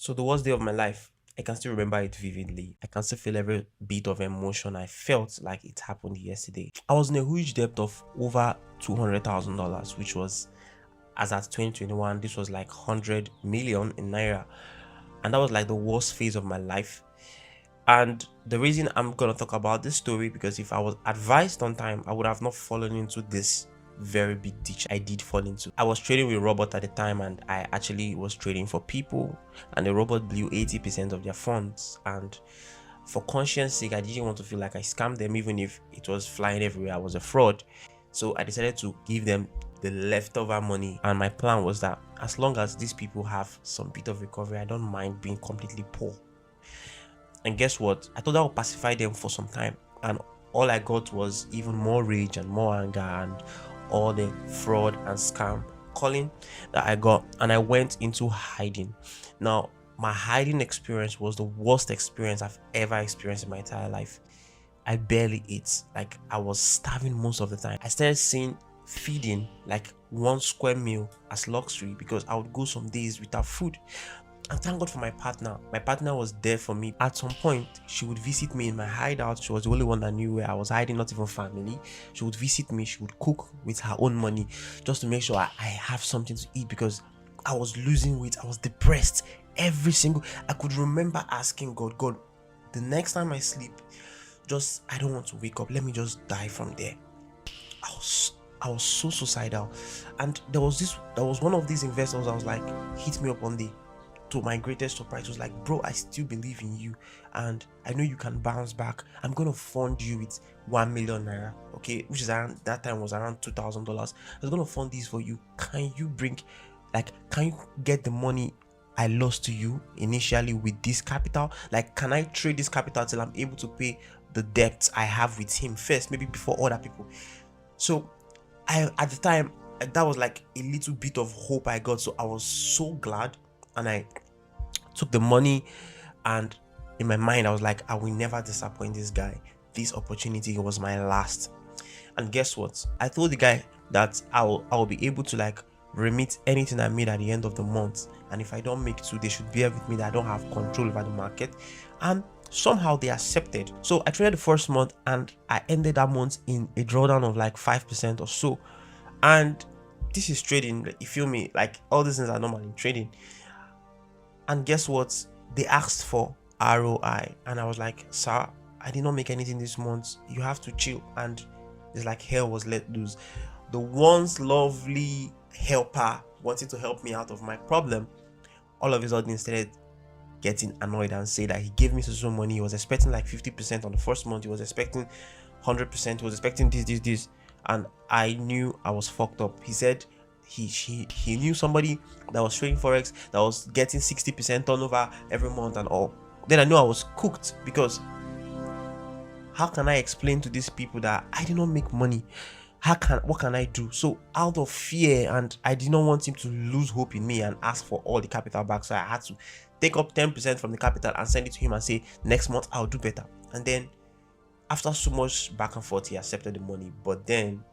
So the worst day of my life, I can still remember it vividly. I can still feel every bit of emotion. I felt like it happened yesterday. I was in a huge debt of over $200,000, which was, as at 2021, this was like 100 million in naira. And that was like the worst phase of my life. And the reason I'm gonna talk about this story, because if I was advised on time, I would have not fallen into this very big ditch I did fall into. I was trading with robot at the time, and I actually was trading for people, and the robot blew 80% of their funds. And for conscience sake, I didn't want to feel like I scammed them, even if it was flying everywhere. I was a fraud. So I decided to give them the leftover money. And my plan was that as long as these people have some bit of recovery, I don't mind being completely poor. And guess what? I thought that would pacify them for some time. And all I got was even more rage and more anger and all the fraud and scam calling that I got. And I went into hiding. Now, my hiding experience was the worst experience I've ever experienced in my entire life. I barely ate. Like, I was starving most of the time. I started seeing feeding like one square meal as luxury because I would go some days without food. And thank God for my partner. My partner was there for me. At some point, she would visit me in my hideout. She was the only one that knew where I was hiding, not even family. She would visit me. She would cook with her own money just to make sure I have something to eat because I was losing weight. I was depressed. I could remember asking God, God, the next time I sleep, I don't want to wake up. Let me just die from there. I was so suicidal. And there was one of these investors. I was like, hit me up one day. To my greatest surprise, was like, bro, I still believe in you and I know you can bounce back. I'm gonna fund you with 1 million naira, okay, which is around that time was around $2,000. I was gonna fund this for you. Can you get the money I lost to you initially with this capital? Like, can I trade this capital till I'm able to pay the debts I have with him first, maybe before other people? So I at the time, that was like a little bit of hope I got. So I was so glad, and I took the money. And in my mind, I was like, I will never disappoint this guy. This opportunity was my last. And guess what? I told the guy that I'll be able to like remit anything I made at the end of the month. And if I don't make two, they should bear with me that I don't have control over the market. And somehow they accepted. So I traded the first month and I ended that month in a drawdown of like 5% or so. And this is trading, you feel me? Like, all these things are normal in trading. And guess what? They asked for ROI. And I was like, sir, I did not make anything this month. You have to chill. And it's like hell was let loose. The once lovely helper wanted to help me out of my problem, all of a sudden started getting annoyed and say that he gave me so money. He was expecting like 50% on the first month. He was expecting 100%. He was expecting this. And I knew I was fucked up. He said he knew somebody that was trading forex that was getting 60% turnover every month and all. Then I knew I was cooked, because how can I explain to these people that I did not make money? What can I do? So out of fear, and I did not want him to lose hope in me and ask for all the capital back, so I had to take up 10% from the capital and send it to him and say, next month I'll do better. And then after so much back and forth, he accepted the money. But then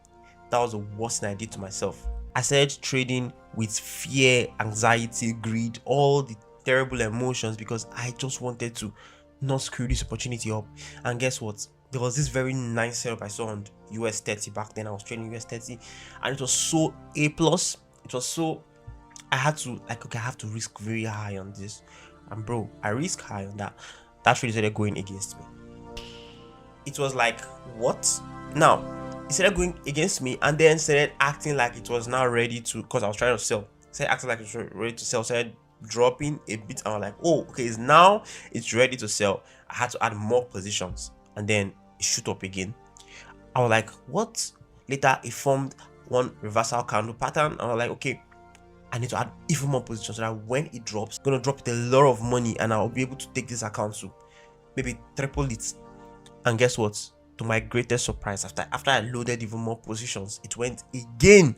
that was the worst thing I did to myself. I started trading with fear, anxiety, greed, all the terrible emotions, because I just wanted to not screw this opportunity up. And guess what? There was this very nice setup I saw on US 30 back then. I was trading US 30 and it was so A plus. It was so, I had to like, okay, I have to risk very high on this. And bro, I risk high on that. That trade started going against me. It was like, what? Now, it started going against me and then started acting like it was now ready to, because I was trying to sell. Started acting like it was ready to sell. Started dropping a bit. I was like, oh, okay, it's ready to sell. I had to add more positions and then it shoot up again. I was like, what? Later, it formed one reversal candle pattern. I was like, okay, I need to add even more positions so that when it drops, it's gonna drop with a lot of money and I'll be able to take this account to maybe triple it. And guess what? To my greatest surprise, after I loaded even more positions, it went again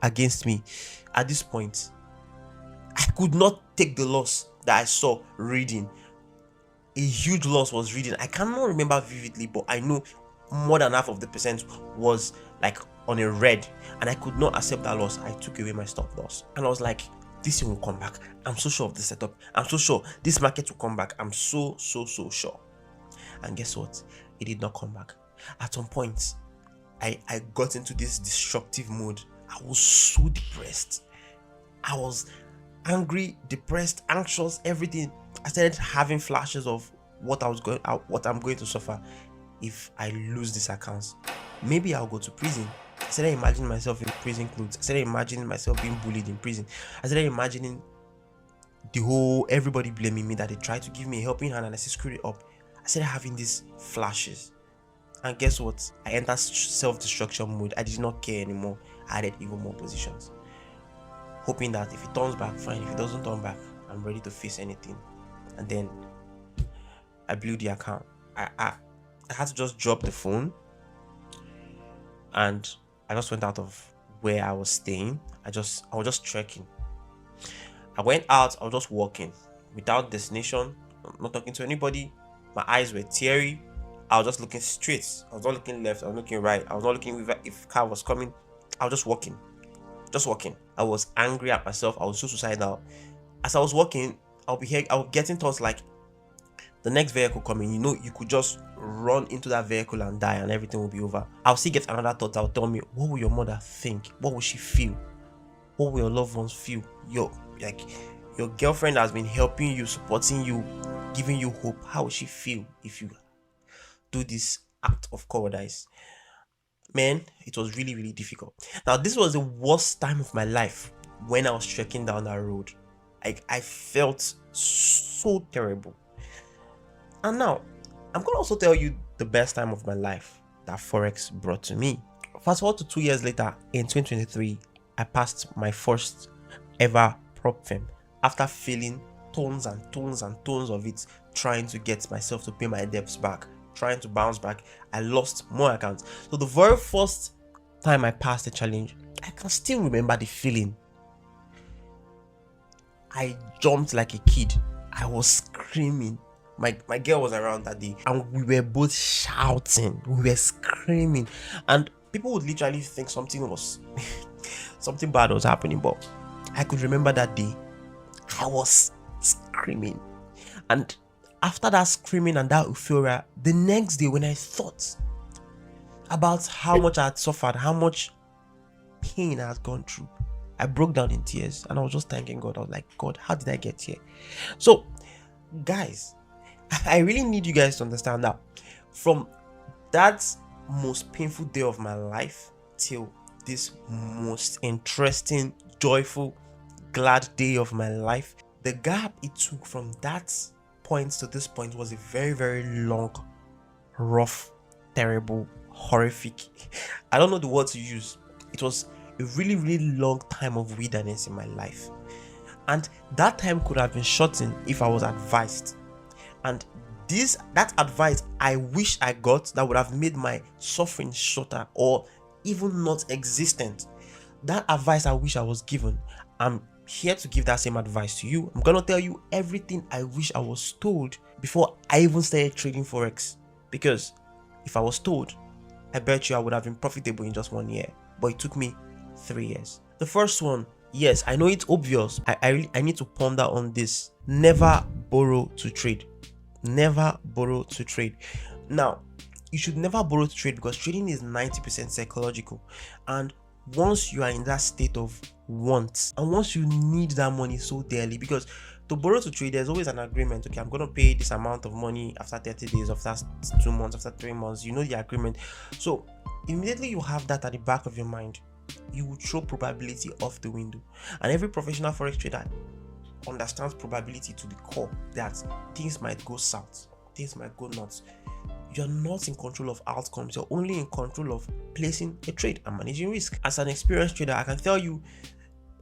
against me. At this point, I could not take the loss that I saw reading. A huge loss was reading. I cannot remember vividly, but I know more than half of the percent was like on a red, and I could not accept that loss. I took away my stop loss, and I was like, this thing will come back. I'm so sure of the setup. I'm so sure this market will come back. I'm so sure. And guess what? It did not come back. At some point, I got into this destructive mode. I was so depressed. I was angry, depressed, anxious, everything. I started having flashes of what I'm going to suffer if I lose these accounts. Maybe I'll go to prison. I started imagining myself in prison clothes. I started imagining myself being bullied in prison. I started imagining the whole everybody blaming me that they tried to give me a helping hand and I screwed it up. I started having these flashes. And guess what? I entered self-destruction mode. I did not care anymore. I added even more positions, hoping that if it turns back, fine. If it doesn't turn back, I'm ready to face anything. And then I blew the account. I had to just drop the phone, and I just went out of where I was staying. I was just trekking. I went out. I was just walking without destination, not talking to anybody. My eyes were teary. I was just looking straight. I was not looking left. I was looking right. I was not looking if car was coming. I was just walking. I was angry at myself. I was so suicidal. As I was walking, I'll be getting thoughts like, the next vehicle coming, you could just run into that vehicle and die and everything will be over. I'll still get another thought that will tell me, what will your mother think? What will she feel? What will your loved ones feel? Your girlfriend has been helping you, supporting you, giving you hope. How will she feel if you do this act of cowardice? Man, it was really, really difficult. Now, this was the worst time of my life when I was trekking down that road. I felt so terrible. And now, I'm going to also tell you the best time of my life that forex brought to me. Fast forward to 2 years later, in 2023, I passed my first ever prop firm after failing tons and tons and tons of it, trying to get myself to pay my debts back, trying to bounce back. I lost more accounts. So the very first time I passed the challenge, I can still remember the feeling. I jumped like a kid. I was screaming. My girl was around that day and we were both shouting. We were screaming. And people would literally think something bad was happening. But I could remember that day. I was screaming. And after that screaming and that euphoria, the next day when I thought about how much I had suffered, how much pain I had gone through, I broke down in tears and I was just thanking God. I was like, God, how did I get here? So, guys, I really need you guys to understand that from that most painful day of my life till this most interesting, joyful, glad day of my life, the gap it took from that point to this point was a very, very long, rough, terrible, horrific, I don't know the word to use. It was a really, really long time of wilderness in my life. And that time could have been shortened if I was advised. And that advice I wish I got that would have made my suffering shorter or even not existent. That advice I wish I was given. I'm here to give that same advice to you. I'm gonna tell you everything I wish I was told before I even started trading forex. Because if I was told, I bet you I would have been profitable in just 1 year. But it took me 3 years. The first one, yes, I know it's obvious. I need to ponder on this. Never borrow to trade. Never borrow to trade. Now, you should never borrow to trade because trading is 90% psychological. And once you are in that state of want and once you need that money so dearly, because to borrow to trade, there's always an agreement. Okay, I'm going to pay this amount of money after 30 days, after 2 months, after 3 months. You know the agreement. So immediately you have that at the back of your mind, you will throw probability off the window. And every professional forex trader understands probability to the core, that things might go south, things might go nuts. You're not in control of outcomes. You're only in control of placing a trade and managing risk. As an experienced trader, I can tell you,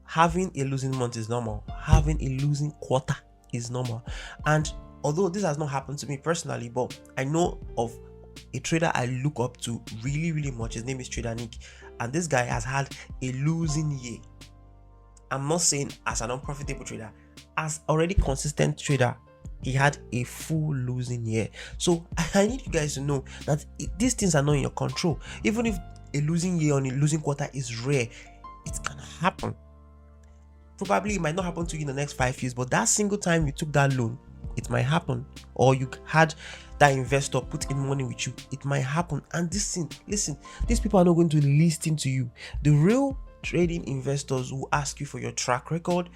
having a losing month is normal. Having a losing quarter is normal. And although this has not happened to me personally, but I know of a trader I look up to really, really much. His name is Trader Nick. And this guy has had a losing year. I'm not saying as an unprofitable trader, as already consistent trader, he had a full losing year. So I need you guys to know that these things are not in your control. Even if a losing year or a losing quarter is rare, it can happen. Probably it might not happen to you in the next 5 years, but that single time you took that loan, it might happen. Or you had that investor put in money with you, it might happen. And this thing, listen, these people are not going to listen to you. The real trading investors will ask you for your track record.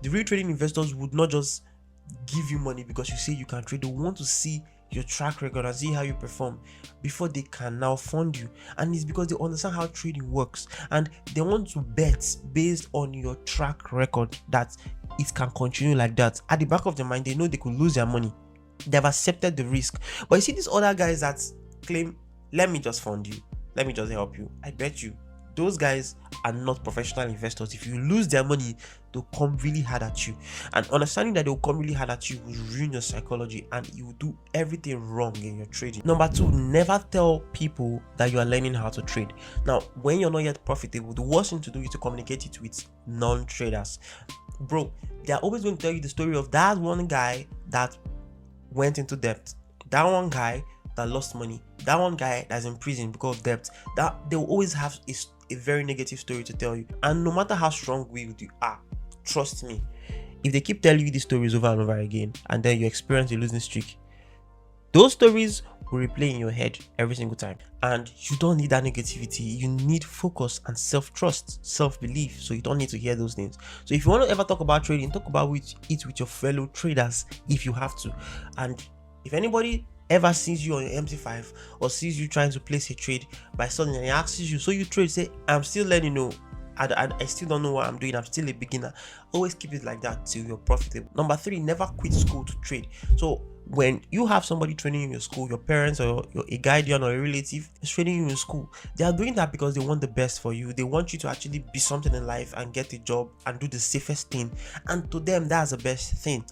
The real trading investors would not just give you money because you say you can trade. They want to see your track record and see how you perform before they can now fund you. And it's because they understand how trading works, and they want to bet based on your track record that it can continue like that. At the back of their mind, they know they could lose their money. They've accepted the risk. But you see these other guys that claim, let me just fund you, let me just help you. I bet you those guys are not professional investors. If you lose their money, they'll come really hard at you. And understanding that they'll come really hard at you will ruin your psychology, and you will do everything wrong in your trading. Number 2, never tell people that you are learning how to trade. Now, when you're not yet profitable, the worst thing to do is to communicate it with non-traders. Bro, they are always going to tell you the story of that one guy that went into debt, that one guy that lost money, that one guy that's in prison because of debt. That they will always have a very negative story to tell you. And no matter how strong-willed you are, trust me, if they keep telling you these stories over and over again, and then you experience a losing streak, those stories will replay in your head every single time. And you don't need that negativity. You need focus and self-trust, self-belief. So you don't need to hear those things. So if you want to ever talk about trading, talk about it with your fellow traders if you have to. And if anybody ever sees you on your MT5 or sees you trying to place a trade by suddenly and he asks you, so you trade, say, I'm still learning, no, I still don't know what I'm doing, I'm still a beginner. Always keep it like that till you're profitable. Number 3, never quit school to trade. So when you have somebody training you in your school, your parents or a guardian or a relative is training you in school, they are doing that because they want the best for you. They want you to actually be something in life and get a job and do the safest thing. And to them, that's the best thing.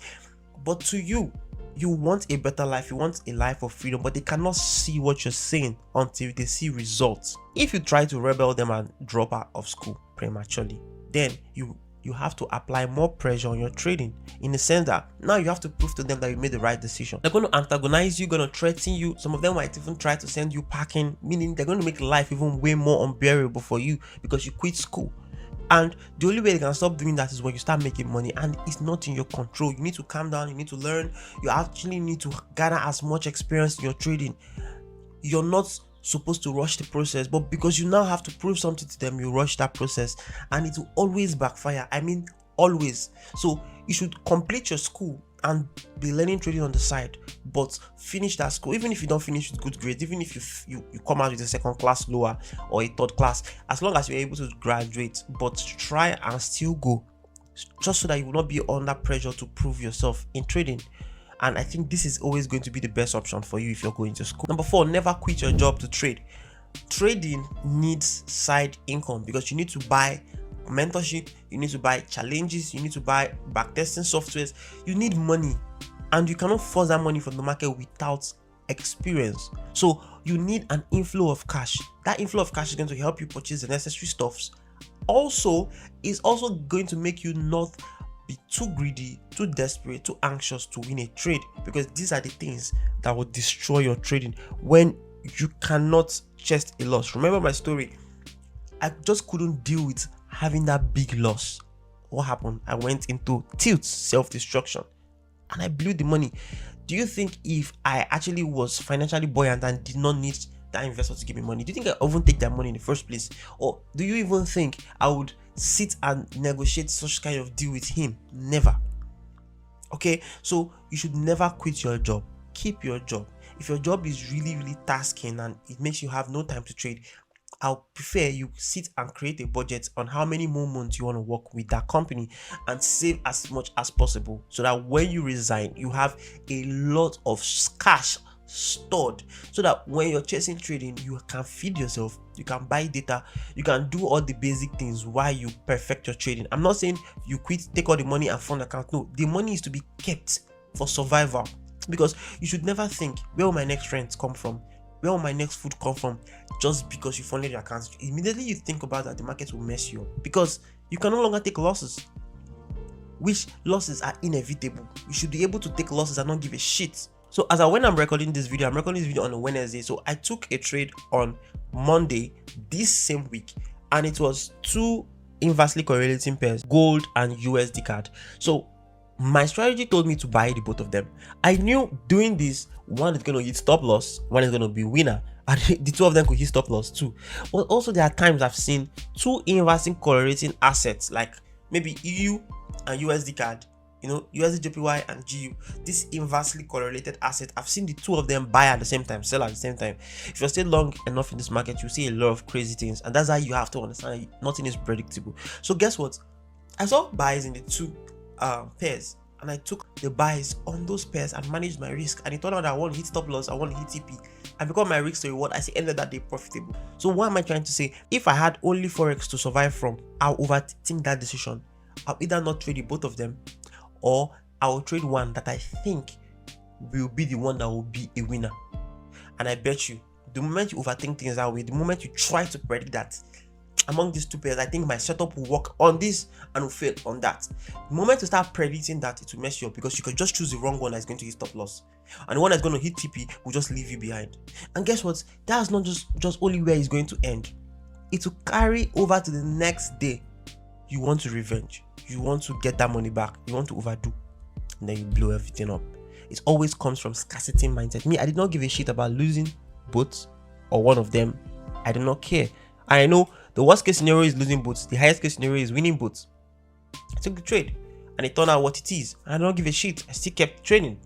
But to you, you want a better life, you want a life of freedom, but they cannot see what you're saying until they see results. If you try to rebel them and drop out of school prematurely, then you have to apply more pressure on your trading, in the sense that now you have to prove to them that you made the right decision. They're going to antagonize you, going to threaten you. Some of them might even try to send you packing, meaning they're going to make life even way more unbearable for you because you quit school. And the only way they can stop doing that is when you start making money, and it's not in your control. You need to calm down, you need to learn, you actually need to gather as much experience in your trading. You're not supposed to rush the process, but because you now have to prove something to them, you rush that process, and it will always backfire. I mean, always. So you should complete your school and be learning trading on the side, but finish that school. Even if you don't finish with good grades, even if you come out with a second class lower or a third class, as long as you're able to graduate, but try and still go, just so that you will not be under pressure to prove yourself in trading. And I think this is always going to be the best option for you if you're going to school. Number 4, never quit your job to trade. Trading needs side income because you need to buy mentorship, you need to buy challenges, you need to buy backtesting softwares. You need money, and you cannot force that money from the market without experience. So you need an inflow of cash. That inflow of cash is going to help you purchase the necessary stuffs. Also, is also going to make you not be too greedy, too desperate, too anxious to win a trade, because these are the things that will destroy your trading when you cannot chest a loss. Remember my story, I just couldn't deal with having that big loss. What happened? I went into tilt, self-destruction, and I blew the money. Do you think if I actually was financially buoyant and did not need that investor to give me money, do you think I even take that money in the first place? Or do you even think I would sit and negotiate such kind of deal with him? Never. Okay, so you should never quit your job. Keep your job. If your job is really tasking and it makes you have no time to trade, I'll prefer you sit and create a budget on how many more months you want to work with that company and save as much as possible, so that when you resign, you have a lot of cash stored, so that when you're chasing trading, you can feed yourself, you can buy data, you can do all the basic things while you perfect your trading. I'm not saying you quit, take all the money and fund account. No, the money is to be kept for survival, because you should never think, where will my next rent come from? Where will my next food come from? Just because you funded your account. Immediately you think about that, the market will mess you up, because you can no longer take losses, which losses are inevitable. You should be able to take losses and not give a shit. So when I'm recording this video, I'm recording this video on a Wednesday. So I took a trade on Monday this same week, and it was 2 inversely correlating pairs, gold and USD card. So my strategy told me to buy the both of them. I knew doing this, one is going to hit stop loss, one is going to be winner, and the two of them could hit stop loss too. But also there are times I've seen two inversely correlating assets, like maybe EU and USD card, USD JPY and GU, this inversely correlated asset. I've seen the two of them buy at the same time, sell at the same time. If you're still long enough in this market, you see a lot of crazy things, and that's how you have to understand nothing is predictable. So guess what? I saw buys in the two pairs, and I took the buys on those pairs and managed my risk, and it turned out that I want to hit stop loss, I want to hit TP, and because my risk to reward, I see ended that day profitable. So what am I trying to say? If I had only forex to survive from, I'll overthink that decision. I'll either not trade the both of them, or I will trade one that I think will be the one that will be a winner. And I bet you, the moment you overthink things that way, the moment you try to predict that among these two pairs, I think my setup will work on this and will fail on that. The moment you start predicting that, it will mess you up, because you can just choose the wrong one that's going to hit stop loss, and the one that's going to hit TP will just leave you behind. And guess what? That's not just only where it's going to end. It will carry over to the next day. You want to revenge, you want to get that money back, you want to overdo, and then you blow everything up. It always comes from scarcity mindset. Me, I did not give a shit about losing both or one of them. I do not care. I know the worst case scenario is losing both, the highest case scenario is winning both. I took the trade and it turned out what it is. I don't give a shit. I still kept trading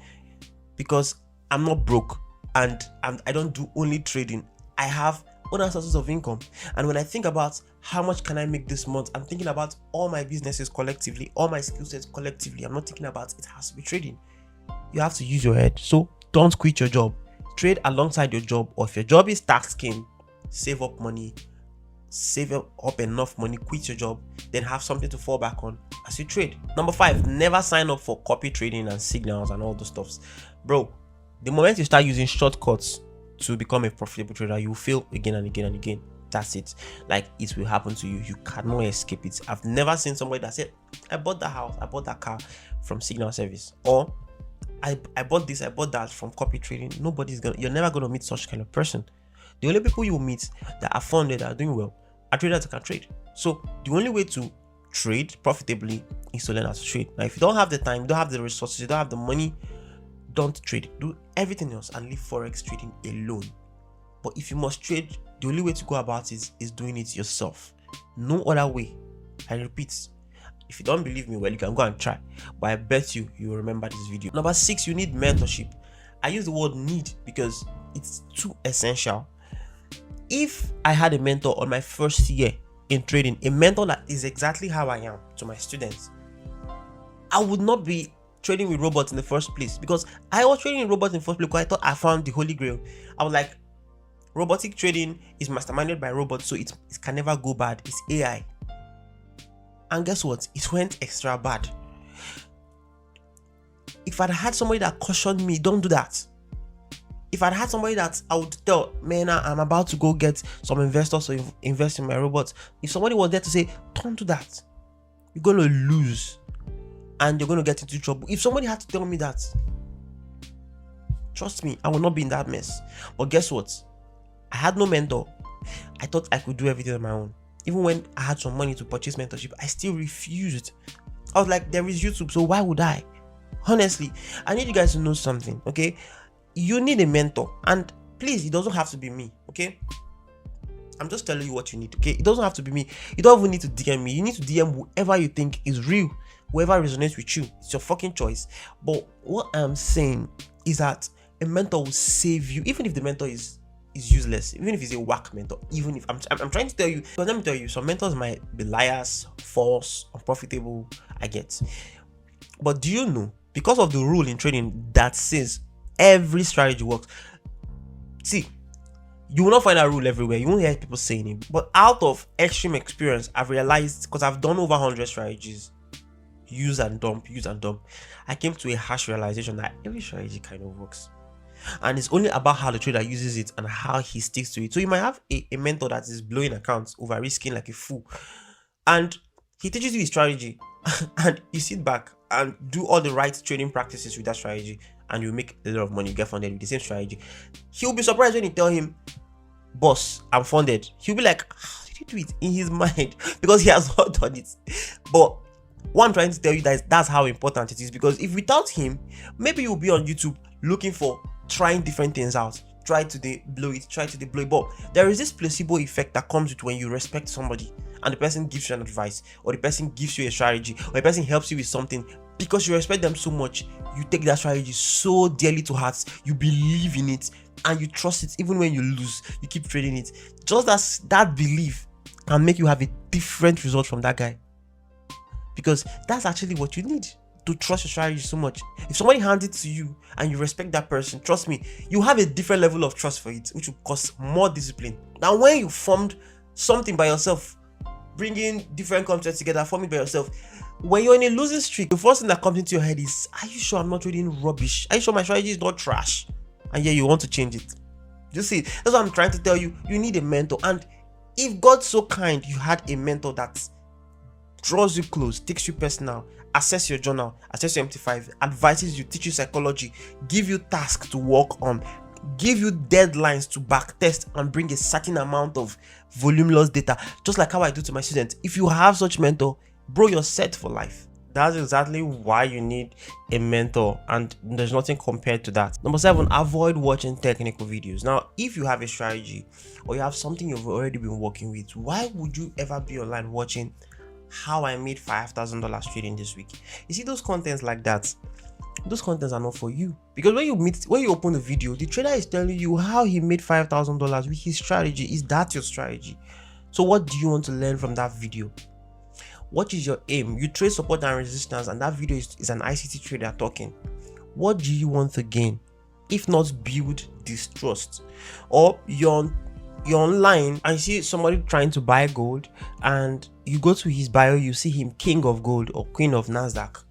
because I'm not broke, and I don't do only trading. I have other sources of income. And when I think about how much can I make this month, I'm thinking about all my businesses collectively, all my skill sets collectively. I'm not thinking about it has to be trading. You have to use your head. So don't quit your job. Trade alongside your job, or if your job is taxing, save up money, save up enough money, quit your job, then have something to fall back on as you trade. Number 5, never sign up for copy trading and signals and all those stuffs. Bro, the moment you start using shortcuts to become a profitable trader, you will fail again and again and again. That's it. Like, it will happen to you. You cannot escape it. I've never seen somebody that said, I bought that house, I bought that car from signal service, or I bought this, I bought that from copy trading. You're never gonna meet such kind of person. The only people you will meet that are funded, that are doing well, are traders that can trade. So the only way to trade profitably is to learn how to trade. Now, if you don't have the time, you don't have the resources, you don't have the money, don't trade. Do everything else and leave forex trading alone. But if you must trade, the only way to go about it is doing it yourself. No other way. I repeat, if you don't believe me, well, you can go and try, but I bet you will remember this video. Number 6, you need mentorship. I use the word need because it's too essential. If I had a mentor on my first year in trading, a mentor that is exactly how I am to my students, I would not be trading with robots in the first place, because I was trading in robots in the first place because I thought I found the holy grail. I was like, robotic trading is masterminded by robots, so it can never go bad. It's AI. And guess what? It went extra bad. If I'd had somebody that cautioned me, don't do that. If I'd had somebody that I would tell, man, I'm about to go get some investors to invest in my robots. If somebody was there to say, don't do that, you're going to lose and you're going to get into trouble. If somebody had to tell me that, trust me, I will not be in that mess. But guess what? I had no mentor. I thought I could do everything on my own. Even when I had some money to purchase mentorship, I still refused. I was like, there is YouTube, so why would I? Honestly, I need you guys to know something, okay? You need a mentor, and please, it doesn't have to be me, okay? I'm just telling you what you need, okay? It doesn't have to be me. You don't even need to DM me. You need to DM whoever you think is real, whoever resonates with you. It's your fucking choice. But what I'm saying is that a mentor will save you, even if the mentor is useless, even if he's a whack mentor. Even if I'm trying to tell you, because let me tell you, some mentors might be liars, false, unprofitable. I get. But do you know, because of the rule in trading that says every strategy works, see, you will not find that rule everywhere. You won't hear people saying it. But out of extreme experience, I've realized, because I've done over 100 strategies, use and dump, I came to a harsh realization that every strategy kind of works. And it's only about how the trader uses it and how he sticks to it. So you might have a mentor that is blowing accounts, over risking like a fool, and he teaches you his strategy and you sit back and do all the right trading practices with that strategy, and you make a lot of money, you get funded with the same strategy. He'll be surprised when you tell him, boss, I'm funded. He'll be like, how did did he do it in his mind? Because he has not done it. But what I'm trying to tell you that's how important it is, because if without him, maybe you'll be on YouTube looking for trying different things out. Try to blow it. But there is this placebo effect that comes with when you respect somebody and the person gives you an advice, or the person gives you a strategy, or the person helps you with something. Because you respect them so much, you take that strategy so dearly to heart, you believe in it, and you trust it. Even when you lose, you keep trading it. Just as that belief can make you have a different result from that guy, because that's actually what you need, to trust your strategy so much. If somebody hands it to you and you respect that person, trust me, you have a different level of trust for it, which will cost more discipline than when you formed something by yourself, bringing different concepts together, forming by yourself. When you're in a losing streak, the first thing that comes into your head is, are you sure I'm not trading rubbish? Are you sure my strategy is not trash? And yeah, you want to change it. You see, that's what I'm trying to tell you. You need a mentor. And if God's so kind, you had a mentor that draws you close, takes you personal, assess your journal, assess your MT5, advises you, teach you psychology, give you tasks to work on, give you deadlines to backtest and bring a certain amount of voluminous data, just like how I do to my students. If you have such mentor, bro, you're set for life. That's exactly why you need a mentor, and there's nothing compared to that. Number 7, avoid watching technical videos. Now, if you have a strategy or you have something you've already been working with, why would you ever be online watching how I made $5,000 trading this week? You see, those contents like that, those contents are not for you. Because when you open the video, the trader is telling you how he made $5,000 with his strategy. Is that your strategy? So what do you want to learn from that video? What is your aim? You trade support and resistance, and that video is an ICT trader talking. What do you want to gain? If not build distrust. Or you're online and you see somebody trying to buy gold, and you go to his bio, you see him king of gold or queen of Nasdaq,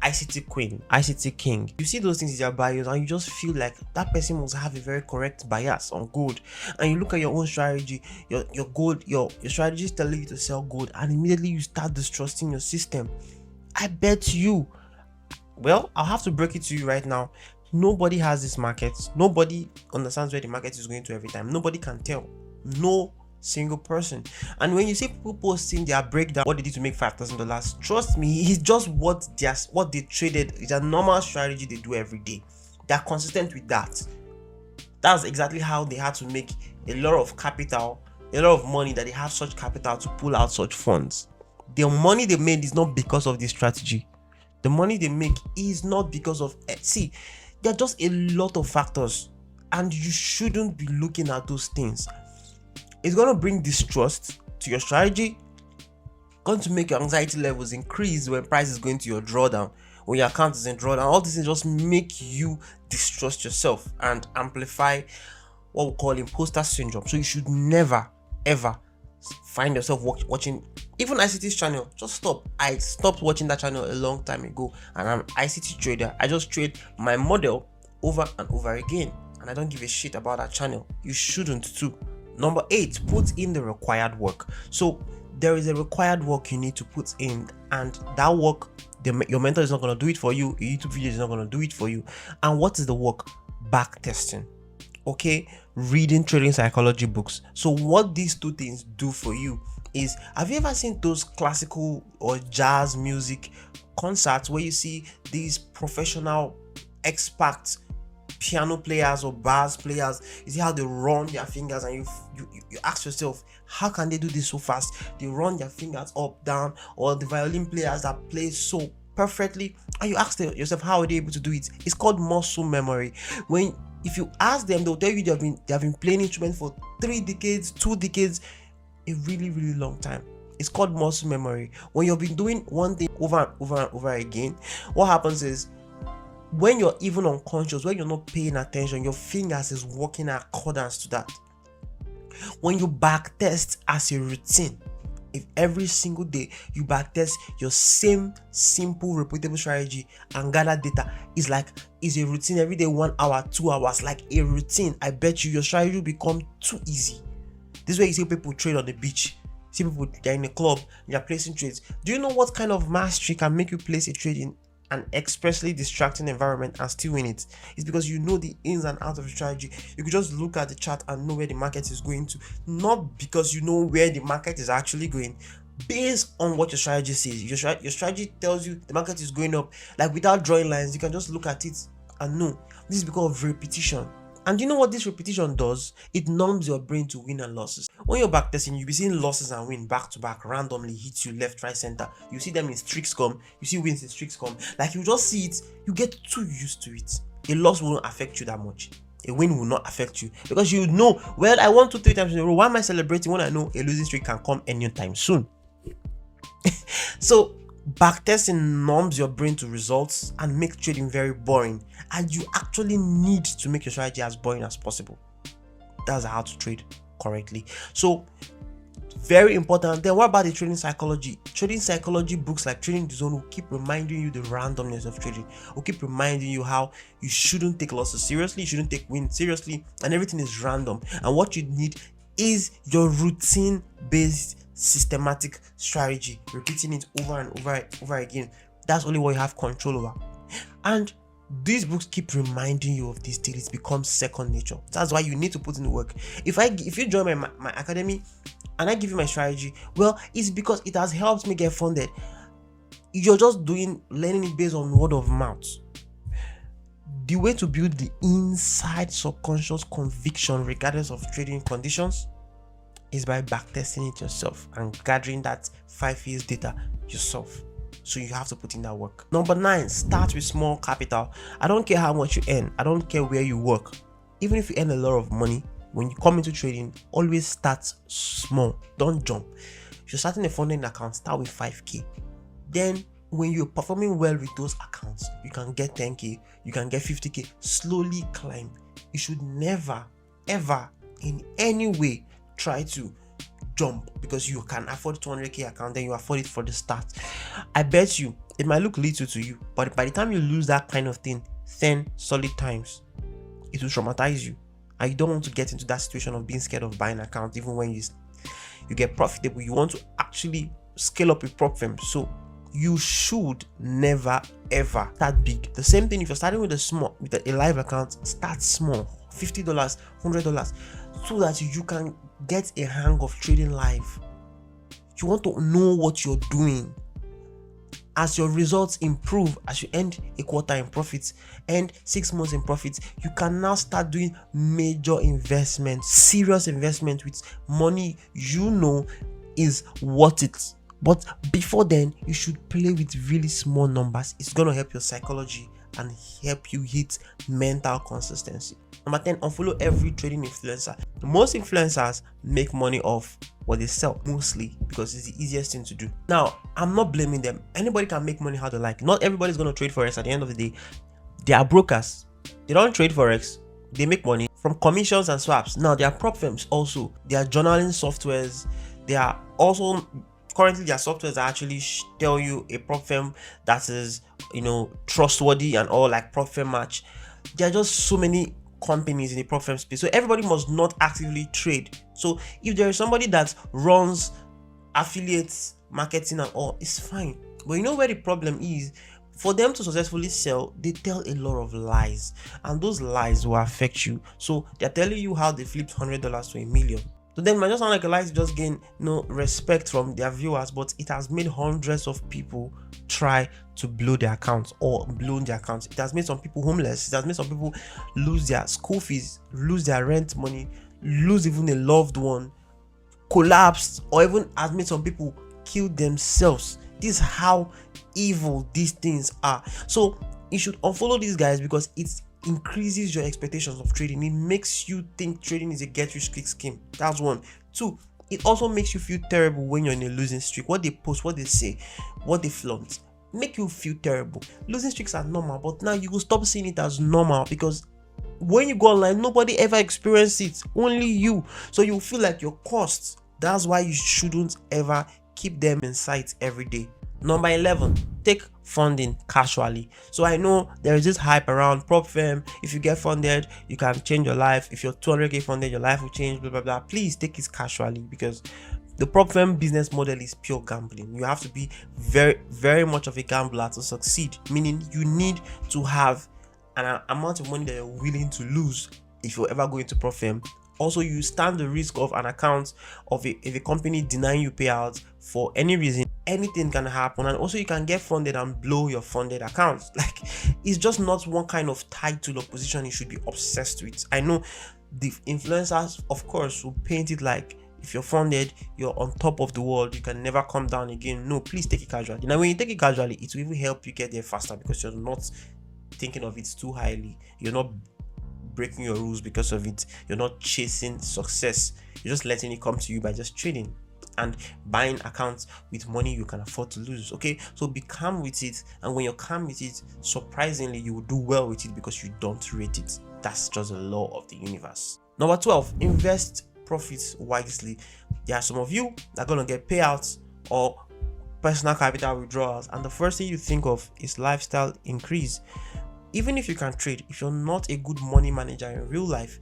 ICT queen, ICT king. You see those things in their bios and you just feel like that person must have a very correct bias on gold. And you look at your own strategy, your gold, your strategy is telling you to sell gold, and immediately you start distrusting your system. I bet you, well, I'll have to break it to you right now. Nobody has this market. Nobody understands where the market is going to every time. Nobody can tell. No single person. And when you see people posting their breakdown, what they did to make $5,000, trust me, it's just what they traded. It's a normal strategy they do every day. They're consistent with that. That's exactly how they had to make a lot of capital, a lot of money, that they have such capital to pull out such funds. The money they made is not because of this strategy. The money they make is not because of, see, there are just a lot of factors, and you shouldn't be looking at those things. It's going to bring distrust to your strategy, going to make your anxiety levels increase when price is going to your drawdown, when your account is in drawdown. All these things just make you distrust yourself and amplify what we call imposter syndrome. So you should never ever find yourself watching even ICT's channel. Just stop. I stopped watching that channel a long time ago, and I'm an ICT trader. I just trade my model over and over again, and I don't give a shit about that channel. You shouldn't too. Number 8, put in the required work. So there is a required work you need to put in, and that work, your mentor is not going to do it for you. Your YouTube video is not going to do it for you. And what is the work? Back testing. Okay, reading trading psychology books. So what these two things do for you is, have you ever seen those classical or jazz music concerts where you see these professional experts, piano players or bass players? You see how they run their fingers, and you ask yourself, how can they do this so fast? They run their fingers up, down. Or the violin players that play so perfectly, and you ask yourself, how are they able to do it? It's called muscle memory. If you ask them, they'll tell you they have been playing instruments for 3 decades, 2 decades, a really, really long time. It's called muscle memory. When you've been doing one thing over and over and over again, what happens is, when you're even unconscious, when you're not paying attention, your fingers is working in accordance to that. When you backtest as a routine, if every single day you backtest your same simple repeatable strategy and gather data, is a routine every day, 1 hour, 2 hours, like a routine, I bet you your strategy will become too easy. This is where you see people trade on the beach. See people, they're in a club, they're placing trades. Do you know what kind of mastery can make you place a trade in an expressly distracting environment and still win it. It's because you know the ins and outs of the strategy. You could just look at the chart and know where the market is going to, not because you know where the market is actually going, based on what your strategy says. Your strategy tells you the market is going up, like without drawing lines, you can just look at it and know. This is because of repetition. And you know what this repetition does? It numbs your brain to win and losses. When you're backtesting, you'll be seeing losses and win back to back, randomly hit you left, right, center. You see them in streaks come, you see wins in streaks come. Like you just see it, you get too used to it. A loss won't affect you that much. A win will not affect you because you know, well, I won 2-3 times in a row. Why am I celebrating when I know a losing streak can come anytime soon? So backtesting numbs your brain to results and make trading very boring, and you actually need to make your strategy as boring as possible. That's how to trade correctly. So very important. Then what about the trading psychology? Trading psychology books like Trading the Zone will keep reminding you the randomness of trading, will keep reminding you how you shouldn't take losses seriously, you shouldn't take wins seriously, and everything is random. And what you need is your routine based systematic strategy, repeating it over and over again. That's only what you have control over. And these books keep reminding you of this till it becomes second nature. That's why you need to put in the work. If you join my academy and I give you my strategy, well, it's because it has helped me get funded. You're just learning it based on word of mouth. The way to build the inside subconscious conviction regardless of trading conditions is by backtesting it yourself and gathering that 5 years data yourself. So you have to put in that work. Number 9, start with small capital. I don't care how much you earn. I don't care where you work. Even if you earn a lot of money, when you come into trading, always start small. Don't jump. If you're starting a funding account, start with 5K. Then when you're performing well with those accounts, you can get 10K, you can get 50K. Slowly climb. You should never, ever, in any way, try to jump because you can afford 200K account, then you afford it for the start. I bet you it might look little to you, but by the time you lose that kind of thing 10 solid times, it will traumatize you, and you don't want to get into that situation of being scared of buying account. Even when you get profitable, you want to actually scale up with prop firm. So you should never ever start big. The same thing if you're starting with a live account, start small, $50, $100, so that you can get a hang of trading live. You want to know what you're doing. As your results improve, as you end a quarter in profits, end 6 months in profits, you can now start doing major investments, serious investment with money you know is worth it. But before then, you should play with really small numbers. It's going to help your psychology and help you hit mental consistency. Number 10, unfollow every trading influencer. Most influencers make money off what they sell, mostly because it's the easiest thing to do. Now, I'm not blaming them. Anybody can make money how they like. Not everybody's going to trade forex. At the end of the day, they are brokers. They don't trade forex. They make money from commissions and swaps. Now, they are prop firms also. They are journaling softwares. They are also currently their softwares actually tell you a prop firm that is, trustworthy and all, like Prop Firm Match. There are just so many companies in the prop firm space, so everybody must not actively trade. So if there is somebody that runs affiliates marketing and all, it's fine. But you know where the problem is? For them to successfully sell, they tell a lot of lies, and those lies will affect you. So they're telling you how they flipped $100 to $1 million. So then it might just sound like a lie to just gain respect from their viewers, but it has made hundreds of people try to blow their accounts or blow their accounts. It has made some people homeless. It has made some people lose their school fees, lose their rent money, lose even a loved one, collapsed, or even has made some people kill themselves. This is how evil these things are. So you should unfollow these guys because it's increases your expectations of trading. It makes you think trading is a get rich quick scheme. That's one. 2, it also makes you feel terrible when you're in a losing streak. What they post, what they say, what they flaunt, make you feel terrible. Losing streaks are normal, but now you will stop seeing it as normal because when you go online, nobody ever experienced it, only you. So you feel like your costs. That's why you shouldn't ever keep them in sight every day. Number 11, take funding casually. So I know there is this hype around prop firm. If you get funded, you can change your life. If you're 200K funded, your life will change, blah blah blah. Please take it casually, because The prop firm business model is pure gambling. You have to be very, very much of a gambler to succeed, meaning you need to have an amount of money that you're willing to lose if you're ever going to prop firm. Also, you stand the risk of an account of if a company denying you payouts for any reason. Anything can happen, and also you can get funded and blow your funded accounts. Like, it's just not one kind of title or position you should be obsessed with. I know the influencers, of course, will paint it like if you're funded, you're on top of the world, you can never come down again. No, please take it casually. Now, when you take it casually, it will even help you get there faster because you're not thinking of it too highly. You're not breaking your rules because of it. You're not chasing success. You're just letting it come to you by just trading and buying accounts with money you can afford to lose. Okay, so be calm with it, and when you're calm with it, surprisingly you will do well with it because you don't rate it. That's just the law of the universe. Number 12, invest profits wisely. There are some of you that are going to get payouts or personal capital withdrawals, and the first thing you think of is lifestyle increase. Even if you can trade, if you're not a good money manager in real life,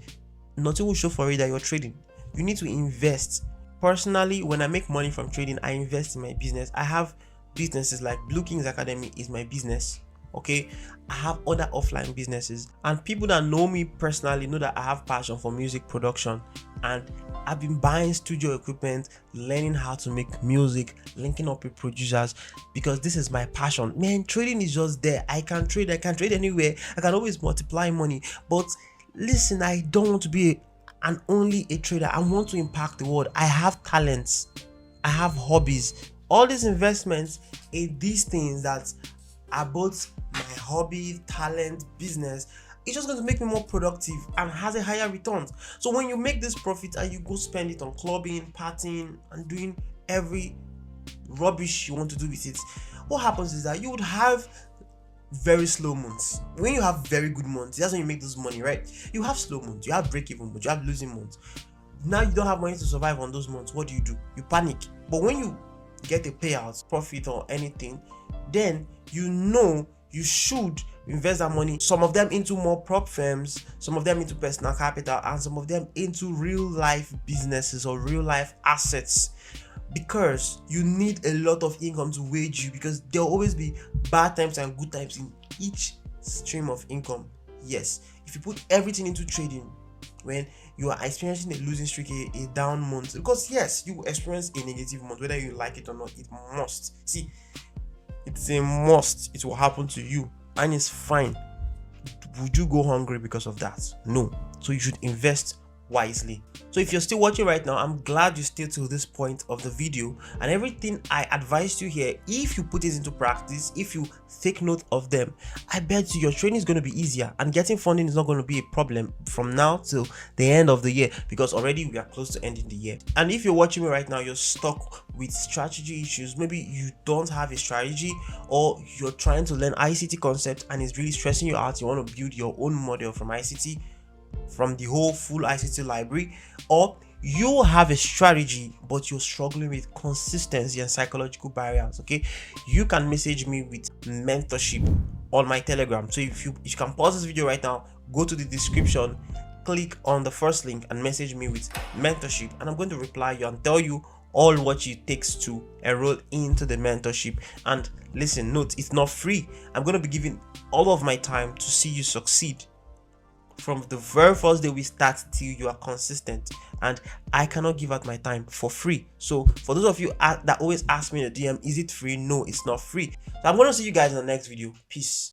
nothing will show for it that you're trading. You need to invest. Personally, when I make money from trading, I invest in my business. I have businesses like Blue Kings Academy is my business. Okay, I have other offline businesses, and people that know me personally know that I have passion for music production, and I've been buying studio equipment, learning how to make music, linking up with producers, because this is my passion. Man, trading is just there. I can trade anywhere. I can always multiply money. But listen, I don't want to be only a trader. I want to impact the world. I have talents, I have hobbies. All these investments in these things that are both my hobby, talent, business, it's just going to make me more productive and has a higher return. So when you make this profit and you go spend it on clubbing, partying, and doing every rubbish you want to do with it, what happens is that you would have very slow months. When you have very good months, that's when you make this money, right? You have slow months, you have break-even months, you have losing months. Now you don't have money to survive on those months. What do? You panic. But when you get a payout, profit, or anything, then you know you should invest that money, some of them into more prop firms, some of them into personal capital, and some of them into real life businesses or real life assets, because you need a lot of income to wage you, because there will always be bad times and good times in each stream of income. Yes, if you put everything into trading when you are experiencing a losing streak, a down month, because yes, you will experience a negative month whether you like it or not. It must. See, it's a must. It will happen to you, and it's fine. Would you go hungry because of that? No. So you should invest wisely. So if you're still watching right now, I'm glad you stayed till this point of the video, and everything I advised you here, if you put it into practice, if you take note of them, I bet you your training is going to be easier, and getting funding is not going to be a problem from now till the end of the year, because already we are close to ending the year. And if you're watching me right now, you're stuck with strategy issues, maybe you don't have a strategy, or you're trying to learn ICT concept and it's really stressing you out, you want to build your own model from ICT, from the whole full ICT library, or you have a strategy but you're struggling with consistency and psychological barriers, okay, you can message me with mentorship on my Telegram. So if you can pause this video right now, go to the description, click on the first link and message me with mentorship, and I'm going to reply you and tell you all what it takes to enroll into the mentorship. And listen, note, it's not free. I'm going to be giving all of my time to see you succeed from the very first day we start till you are consistent, and I cannot give out my time for free. So for those of you that always ask me in the DM, is it free? No, it's not free. So I'm going to see you guys in the next video. Peace.